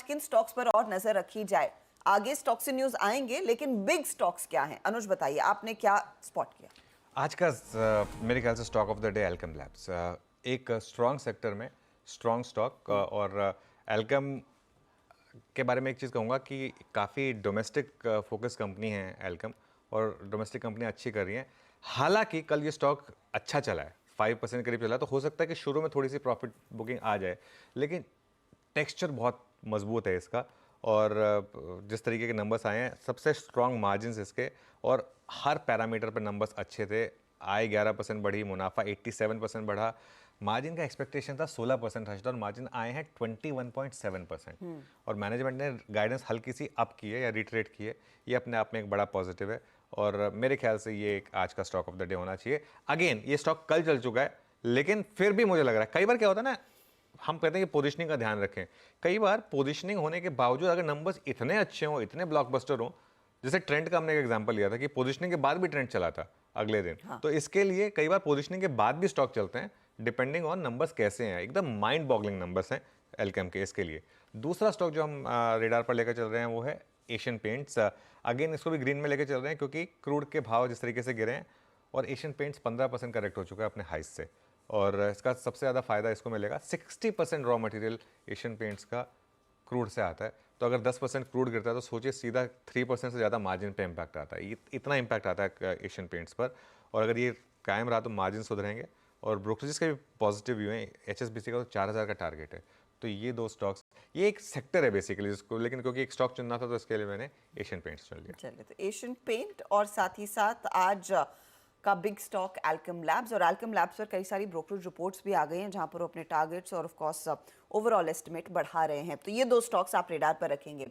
किन स्टॉक्स पर और नजर रखी जाए? आगे स्टॉक से न्यूज आएंगे, लेकिन बिग स्टॉक्स क्या हैं? अनुज बताइए, आपने क्या स्पॉट किया? आज का मेरे ख्याल से stock of the day Alkem labs. एक स्ट्रॉन्ग सेक्टर में स्ट्रॉन्ग स्टॉक। और एल्केम के बारे में एक चीज़ कहूँगा कि काफ़ी डोमेस्टिक फोकस कंपनी है एल्केम, और डोमेस्टिक कंपनी अच्छी कर रही हैं। हालांकि कल ये स्टॉक अच्छा चला है, 5% करीब चला, तो हो सकता है कि शुरू में थोड़ी सी प्रॉफिट बुकिंग आ जाए, लेकिन टेक्सचर बहुत मजबूत है इसका। और जिस तरीके के नंबर्स आए हैं, सबसे स्ट्रॉन्ग मार्जिन इसके, और हर पैरामीटर पर नंबर्स अच्छे थे। आय 11% बढ़ी, मुनाफा 87% बढ़ा, मार्जिन का एक्सपेक्टेशन था 16% था, और मार्जिन आए हैं 21.7%। और मैनेजमेंट ने गाइडेंस हल्की सी अप की है या रिटरेट की है, ये अपने आप में एक बड़ा पॉजिटिव है। और मेरे ख्याल से ये एक आज का स्टॉक ऑफ द डे होना चाहिए। अगेन ये स्टॉक कल चल चुका है, लेकिन फिर भी मुझे लग रहा है, कई बार क्या होता है ना, हम कहते हैं कि पोजीशनिंग का ध्यान रखें। कई बार पोजीशनिंग होने के बावजूद अगर नंबर्स इतने अच्छे हों, इतने ब्लॉकबस्टर हों, जैसे ट्रेंड का हमने एक एग्जांपल लिया था कि पोजीशनिंग के बाद भी ट्रेंड चला था अगले दिन। हाँ। तो इसके लिए कई बार पोजीशनिंग के बाद भी स्टॉक चलते हैं, डिपेंडिंग ऑन नंबर्स कैसे हैं। एकदम माइंड बॉगलिंग नंबर्स हैं एल्केम के इसके लिए। दूसरा स्टॉक जो हम रेडार पर लेकर चल रहे हैं वो है एशियन पेंट्स। अगेन इसको भी ग्रीन में लेकर चल रहे हैं, क्योंकि क्रूड के भाव जिस तरीके से गिरे हैं, और एशियन पेंट्स 15% करेक्ट हो चुका है अपने हाइस से। और इसका सबसे ज़्यादा फायदा इसको मिलेगा, 60% रॉ मटेरियल एशियन पेंट्स का क्रूड से आता है। तो अगर 10% क्रूड गिरता है तो सोचिए सीधा 3% से ज़्यादा मार्जिन पे इम्पैक्ट आता है। इतना इम्पैक्ट आता है एशियन पेंट्स पर। और अगर ये कायम रहा तो मार्जिन सुधरेंगे, और ब्रोकरेजेस के भी पॉजिटिव व्यू हैं। HSBC का तो 4000 का टारगेट है। तो ये दो स्टॉक्स, ये एक सेक्टर है बेसिकली जिसको, लेकिन क्योंकि एक स्टॉक चुनना था तो इसके लिए मैंने एशियन पेंट्स चुन लिया। चलिए, तो एशियन पेंट और साथ ही साथ आज का बिग स्टॉक एल्केम लैब्स। और एल्केम लैब्स पर कई सारी ब्रोकरेज रिपोर्ट्स भी आ गई हैं, जहां पर वो अपने टारगेट्स और ऑफ कोर्स ओवरऑल एस्टिमेट बढ़ा रहे हैं। तो ये दो स्टॉक्स आप रेडार पर रखेंगे।